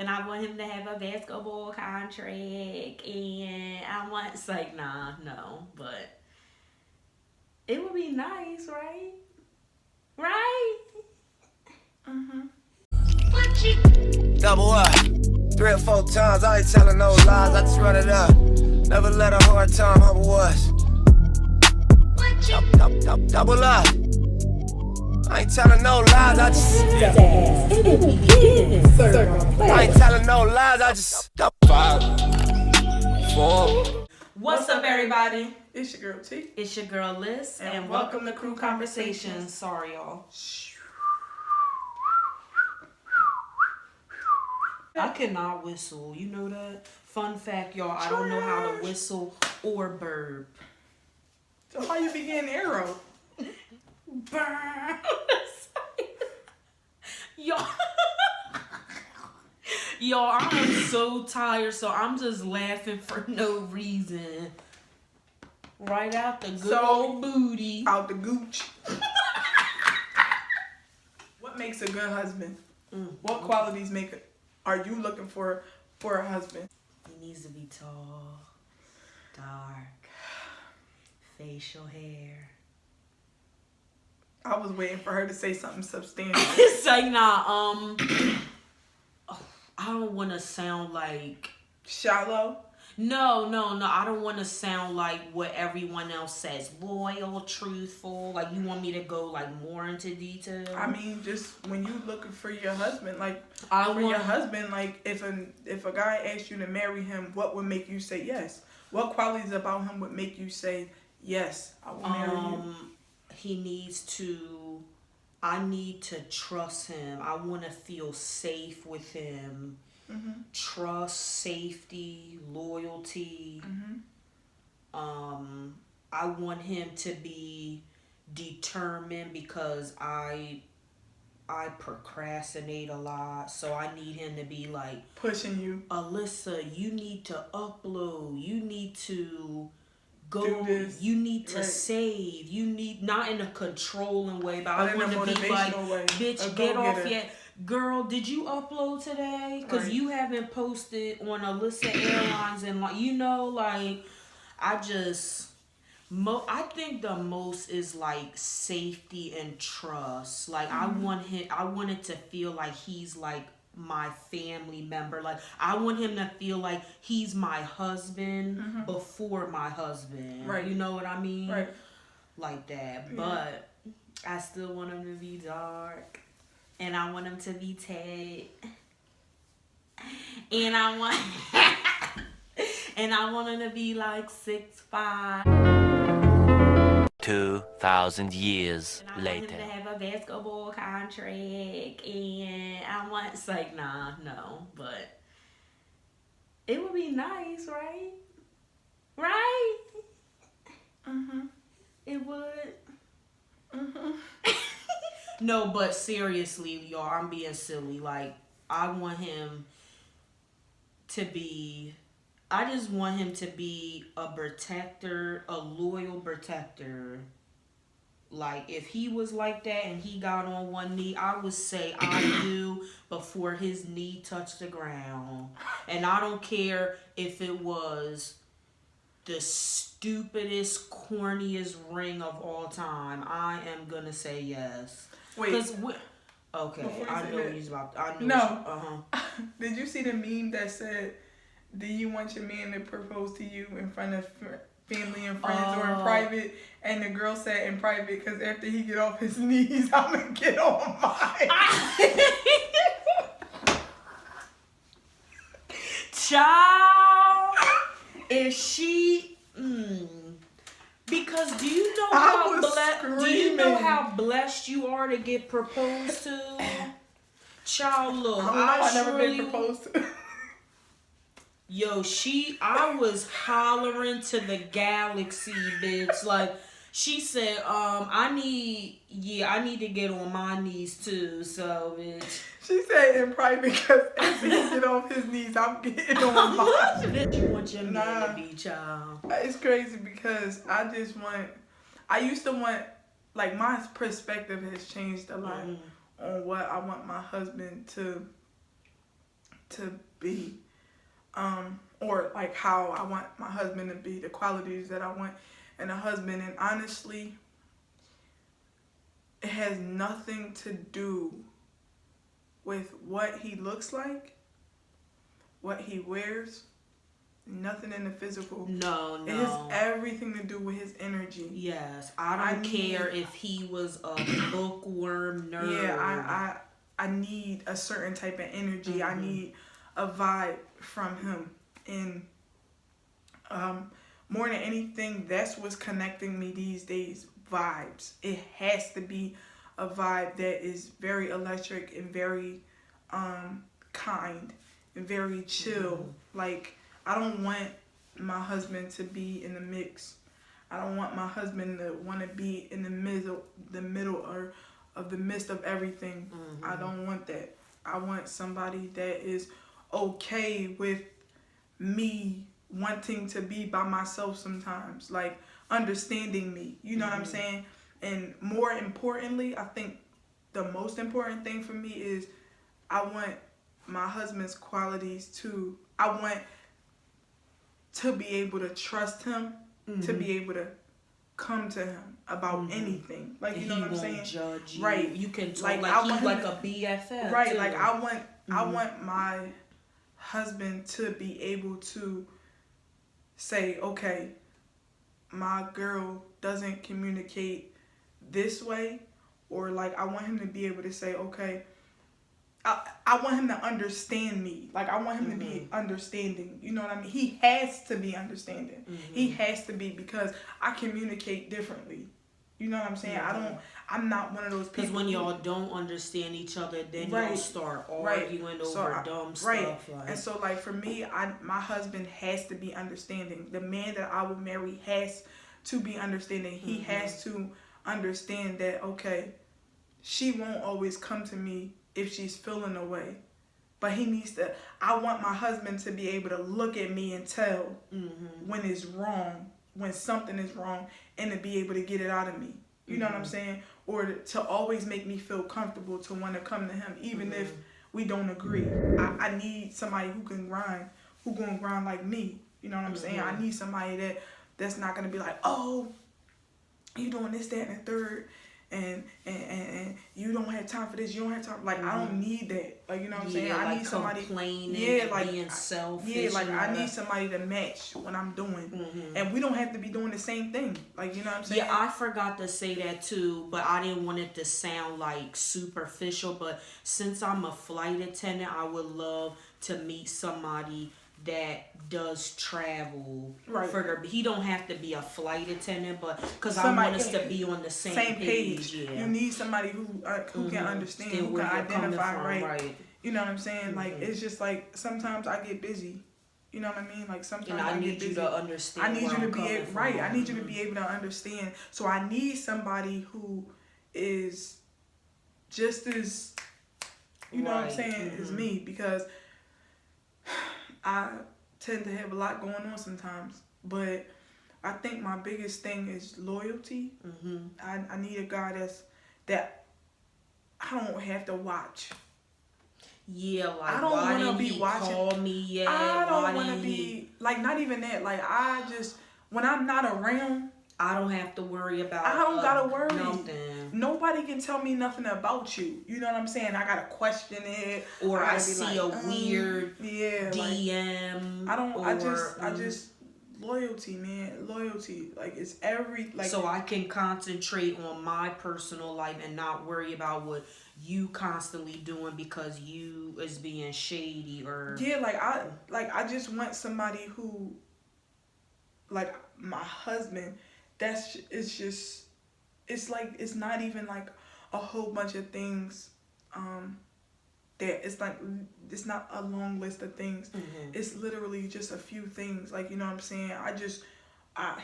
And I want him to have a basketball contract. And I want, it's like, nah, no. But it would be nice, right? Right? Mm-hmm. Double up. 3 or 4 times, I ain't telling no lies, I just run it up. Never let a hard time humble us. Double up. I ain't telling no lies, I just. I ain't telling no lies, I just. 5, 4. What's up, everybody? It's your girl T. It's your girl Liz, and welcome to Crew Conversations. Sorry, y'all. I cannot whistle. You know that? Fun fact, y'all. I don't know how to whistle or burp. So how you begin arrow? Burp. Y'all. Y'all, I'm so tired, so I'm just laughing for no reason. Right out the good old booty. Out the gooch. What makes a good husband? What qualities are you looking for a husband? He needs to be tall, dark, facial hair. I was waiting for her to say something substantial. It's like, nah, I don't want to sound like... Shallow? No. I don't want to sound like what everyone else says. Loyal, truthful. Like, you want me to go, like, more into detail? I mean, just when you looking for your husband, like, if a guy asked you to marry him, what would make you say yes? What qualities about him would make you say, yes, I will marry you? I need to trust him. I want to feel safe with him. Mm-hmm. Trust, safety, loyalty. Mm-hmm. I want him to be determined because I procrastinate a lot, so I need him to be like pushing you. Alyssa, you need to upload. You need to go. Do this. You need to right. save. You need, not in a controlling way, but I want to be like, way. bitch, get off yet. Girl, did you upload today? Because you haven't posted on Alyssa Airlines and like, you know, like, I think the most is like safety and trust. Like, I want it to feel like he's like my family member. Like, I want him to feel like he's my husband before my husband. Right. You know what I mean? Right. Like that. Yeah. But I still want him to be dark. And I want him to be Ted. And I want him to be like 6'5". 2,000 years later. I want him to have a basketball contract. And I want, it's like, nah, no. But it would be nice, right? Right? Mm-hmm. It would. Mm-hmm. No, but seriously, y'all, I'm being silly. Like, I just want him to be a protector, a loyal protector. Like, if he was like that and he got on one knee, I would say I do before his knee touched the ground. And I don't care if it was the stupidest, corniest ring of all time. I am gonna say yes. Wait. Okay, I know he's about. No. Did you see the meme that said, "Do you want your man to propose to you in front of family and friends or in private?" And the girl said in private because after he get off his knees, I'm gonna get on mine. Child, is she? Because do you know how blessed you are to get proposed to? Child, look, I never been proposed to. Yo, I was hollering to the galaxy, bitch. Like, she said, I need to get on my knees too, so, bitch. She said in private because after he get off his knees, I'm getting on mine. Bitch, you want your man to be, child. It's crazy because I used to want, like, my perspective has changed a lot on what I want my husband to be, or like how I want my husband to be, the qualities that I want in a husband. And honestly, it has nothing to do with what he looks like, what he wears, nothing in the physical. No. It has everything to do with his energy. Yes, I don't care if he was a bookworm nerd. Yeah, I need a certain type of energy. I need a vibe from him. And more than anything, that's what's connecting me these days. Vibes. It has to be a vibe that is very electric and very kind and very chill. Like, I don't want my husband to be in the mix. I don't want my husband to want to be in the middle or of the midst of everything. I don't want that. I want somebody that is okay with me wanting to be by myself sometimes, like understanding me. You know what I'm saying? And more importantly, I think the most important thing for me is I want my husband's qualities too. I want to be able to trust him, to be able to come to him about anything. Like, you know what I'm saying? He won't judge you. Right. You can talk Like, like I he's want like him a BFF. Right. too. Like, I want my husband to be able to say, okay, my girl doesn't communicate this way, or like I want him to be able to say, okay, I want him to understand me. Like, I want him to be understanding. You know what I mean? He has to be understanding. He has to be, because I communicate differently. You know what I'm saying? I'm not one of those people. Because when y'all don't understand each other, then y'all start arguing over dumb stuff. Right. Like. And so, like, for me, my husband has to be understanding. The man that I will marry has to be understanding. He has to understand that, okay, she won't always come to me if she's feeling a way. But he needs to, I want my husband to be able to look at me and tell when it's wrong, when something is wrong, and to be able to get it out of me. You know what I'm saying? Or to always make me feel comfortable to want to come to him, even if we don't agree. I need somebody who can grind, who gonna grind like me. You know what I'm saying? I need somebody that's not gonna be like, oh, you doing this, that, and the third, and you don't have time for this, you don't have time. Like, I don't need that. Like, you know what I'm saying? I need somebody complaining, like being selfish. Yeah, like I need somebody to match what I'm doing. And we don't have to be doing the same thing. Like, you know what I'm saying? Yeah, I forgot to say that too, but I didn't want it to sound like superficial. But since I'm a flight attendant, I would love to meet somebody that does travel further. He don't have to be a flight attendant, but because I want us to be on the same page. Yeah. You need somebody who can understand, who can identify, right? You know what I'm saying? Like, it's just like sometimes I get busy. You know what I mean? Like, sometimes I get need busy. you to understand. I need you to be able, I need you to be able to understand. So I need somebody who is just as, you know what I'm saying, as me, because I tend to have a lot going on sometimes, but I think my biggest thing is loyalty. I need a guy that I don't have to watch. Yeah, like, I don't want to be watching. Call me yet? I don't want to be, like, not even that. Like, I just, when I'm not around, I don't have to worry about. I don't gotta worry. Nothing. Nobody can tell me nothing about you. You know what I'm saying? I gotta question it, or I see a weird DM. Like, I just loyalty, man. Loyalty, like, it's so I can concentrate on my personal life and not worry about what you constantly doing because you is being shady or I just want somebody who, like, my husband. It's like, it's not even like a whole bunch of things that it's like, it's not a long list of things. It's literally just a few things. Like, you know what I'm saying?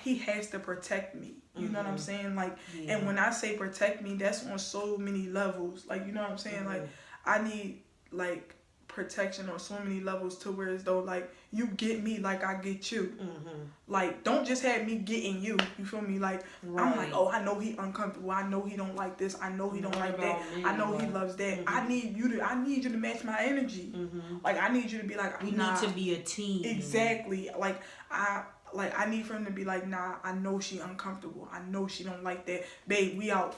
He has to protect me. You know what I'm saying? Like, and when I say protect me, that's on so many levels. Like, you know what I'm saying? Like, I need, like, protection on so many levels to where as though like you get me like I get you. Like don't just have me getting you. You feel me? Like I'm like, oh, I know he uncomfortable. I know he don't like this. I know he don't like that. I know he loves that. I need you to match my energy. Like I need you to be like, we need to be a team. Exactly. Like I need for him to be like, nah, I know she uncomfortable. I know she don't like that. Babe, we out.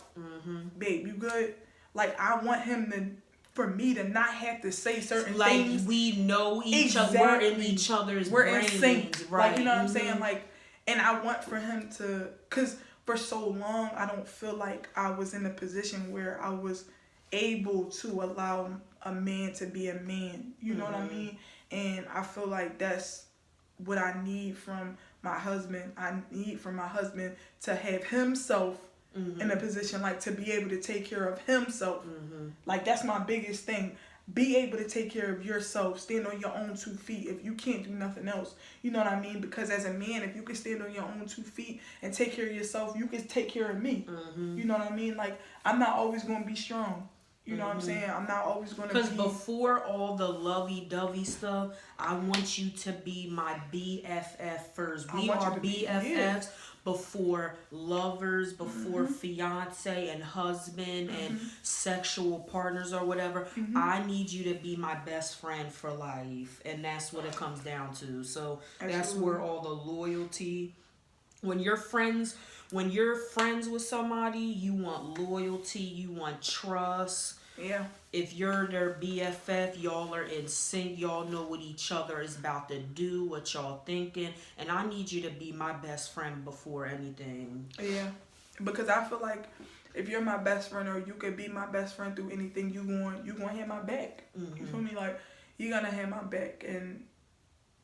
Babe, you good? Like I want him for me to not have to say certain things. Like we know each other. We're in each other's We're brains. in sync. Right. Like, you know what I'm saying? Like, and I want for him to, cause for so long, I don't feel like I was in a position where I was able to allow a man to be a man. You know what I mean? And I feel like that's what I need from my husband. I need from my husband to have himself in a position like to be able to take care of himself. Like that's my biggest thing. Be able to take care of yourself, stand on your own 2 feet if you can't do nothing else. You know what I mean? Because as a man, if you can stand on your own 2 feet and take care of yourself, you can take care of me. You know what I mean? Like I'm not always going to be strong. You know what I'm saying? I'm not always going to be... Because before all the lovey-dovey stuff, I want you to be my BFF first. We are BFFs before lovers, before fiance and husband and sexual partners or whatever. I need you to be my best friend for life. And that's what it comes down to. So that's where all the loyalty... When you're friends with somebody, you want loyalty, you want trust. Yeah. If you're their BFF, y'all are in sync. Y'all know what each other is about to do, what y'all thinking. And I need you to be my best friend before anything. Yeah. Because I feel like if you're my best friend or you could be my best friend through anything, you going to have my back. You feel me? Like, you're going to have my back. And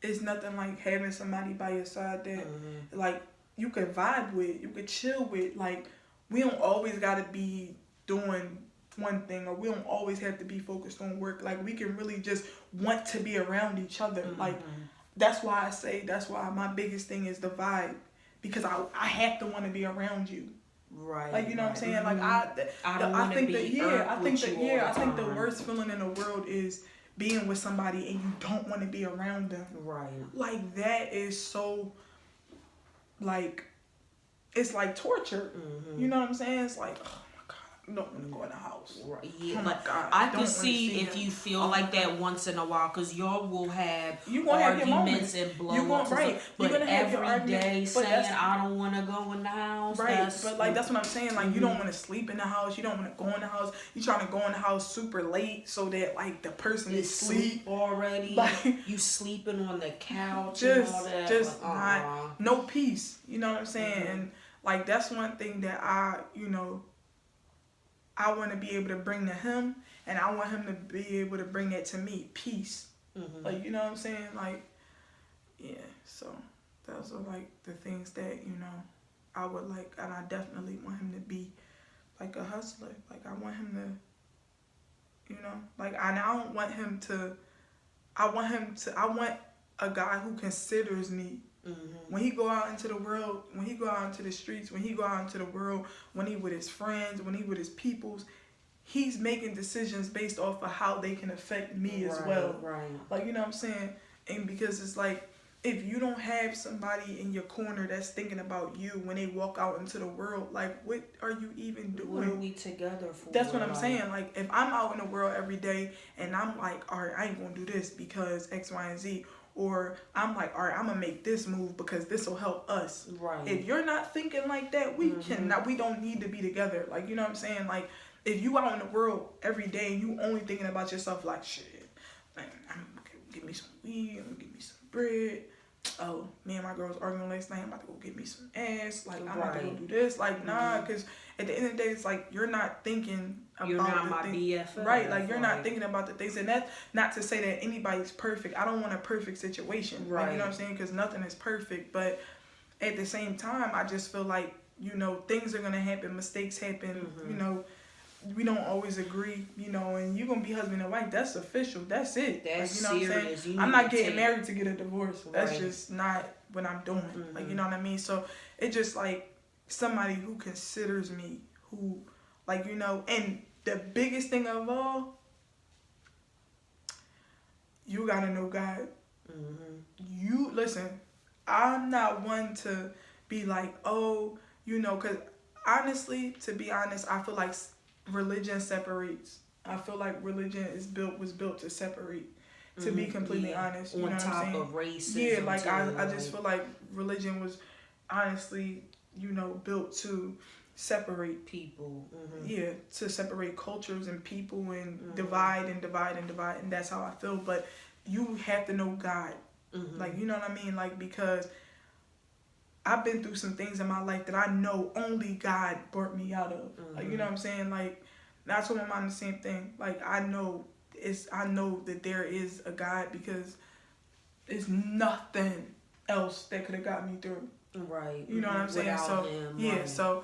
it's nothing like having somebody by your side that, like, you could vibe with, you could chill with. Like, we don't always got to be doing one thing, or we don't always have to be focused on work. Like, we can really just want to be around each other. Like, that's why my biggest thing is the vibe. Because I have to want to be around you. Right. Like, you know what I'm saying? Like, I think the worst feeling in the world is being with somebody and you don't want to be around them. Right. Like, that is so... Like, it's like torture. You know what I'm saying? It's like, oh my God, I don't want to go in the house. Right. Yeah, oh my God, I can see if you feel like that once in a while, because y'all will have arguments and blow-ups. But every day saying, I don't want to go in the house. Right, but like, that's what I'm saying. Like, you don't want to sleep in the house. You don't want to go in the house. You trying to go in the house super late so that, like, the person is asleep already. Like, you sleeping on the couch just, and all that. Just not, no peace. You know what I'm saying? And, like, that's one thing that I want to be able to bring to him, and I want him to be able to bring that to me, peace. Like, you know what I'm saying? Like, yeah, so those are, like, the things that, I would like, and I definitely want him to be, like, a hustler. Like, I want him to, like, I don't want him to, I want a guy who considers me. When he go out into the world, when he go out into the streets, when he go out into the world, when he with his friends, when he with his peoples, he's making decisions based off of how they can affect me as well. Right. Like, you know what I'm saying? And because it's like, if you don't have somebody in your corner that's thinking about you when they walk out into the world, like, what are you even doing? What are we together for? That's what I'm saying. Like, if I'm out in the world every day and I'm like, all right, I ain't gonna do this because X, Y, and Z. Or I'm like, all right, I'm gonna make this move because this will help us. Right. If you're not thinking like that, we don't need to be together. Like, you know what I'm saying? Like, if you out in the world every day and you only thinking about yourself, like, shit, like, I'm gonna give me some weed, I'm gonna give me some bread. Oh, me and my girl was arguing last night, I'm about to go get me some ass. Like, I'm about to go do this. Like, nah, because at the end of the day, it's like, you're not thinking about you're not my BFF. Right, like, you're not thinking about the things. And that's not to say that anybody's perfect. I don't want a perfect situation. Right. Like, you know what I'm saying? Because nothing is perfect. But at the same time, I just feel like, things are going to happen. Mistakes happen. We don't always agree, and you're going to be husband and wife. That's official. That's it. That's like, you know serious. What I'm saying? I'm not getting married to get a divorce. That's just not what I'm doing. Like, you know what I mean? So it's just like somebody who considers me, who, like, and the biggest thing of all, you gotta know God. Mm-hmm. You listen. I'm not one to be like, oh, you know, because honestly, to be honest, I feel like religion separates. I feel like religion was built to separate. To be completely honest, you know what I'm saying? Of racism. Yeah, like I just feel like religion was honestly, you know, built to separate people. Mm-hmm. Yeah, to separate cultures and people and divide and divide and divide, and that's how I feel. But you have to know God, like, you know what I mean, like, because I've been through some things in my life that I know only God brought me out of. Like, you know what I'm saying? Like, that's what I'm on the same thing. Like, I know that there is a God because there's nothing else that could have got me through. Right. You know what I'm saying? Without So him, yeah, right. so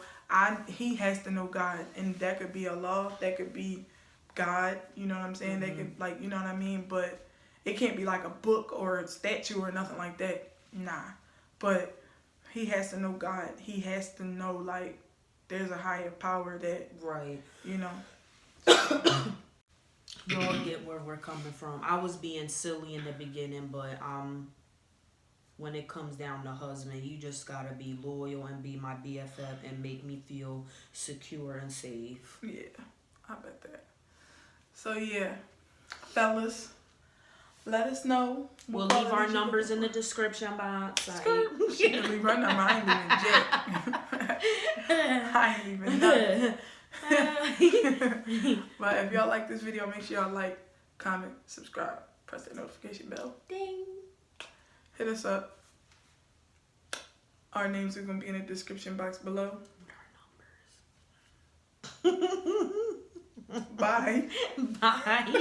he has to know God, and that could be Allah, that could be God. You know what I'm saying? They could, like, you know what I mean? But it can't be like a book or a statue or nothing like that. Nah. But he has to know God. He has to know, like, there's a higher power that, right. you know. You all get where we're coming from. I was being silly in the beginning, but when it comes down to husband, you just gotta be loyal and be my BFF and make me feel secure and safe. Yeah, I bet that. So yeah, fellas, let us know. We'll leave our numbers in the description box. She didn't leave her number. I ain't even know. But if y'all like this video, make sure y'all like, comment, subscribe, press that notification bell. Ding. Hit us up. Our names are gonna be in the description box below. Our numbers. Bye. Bye.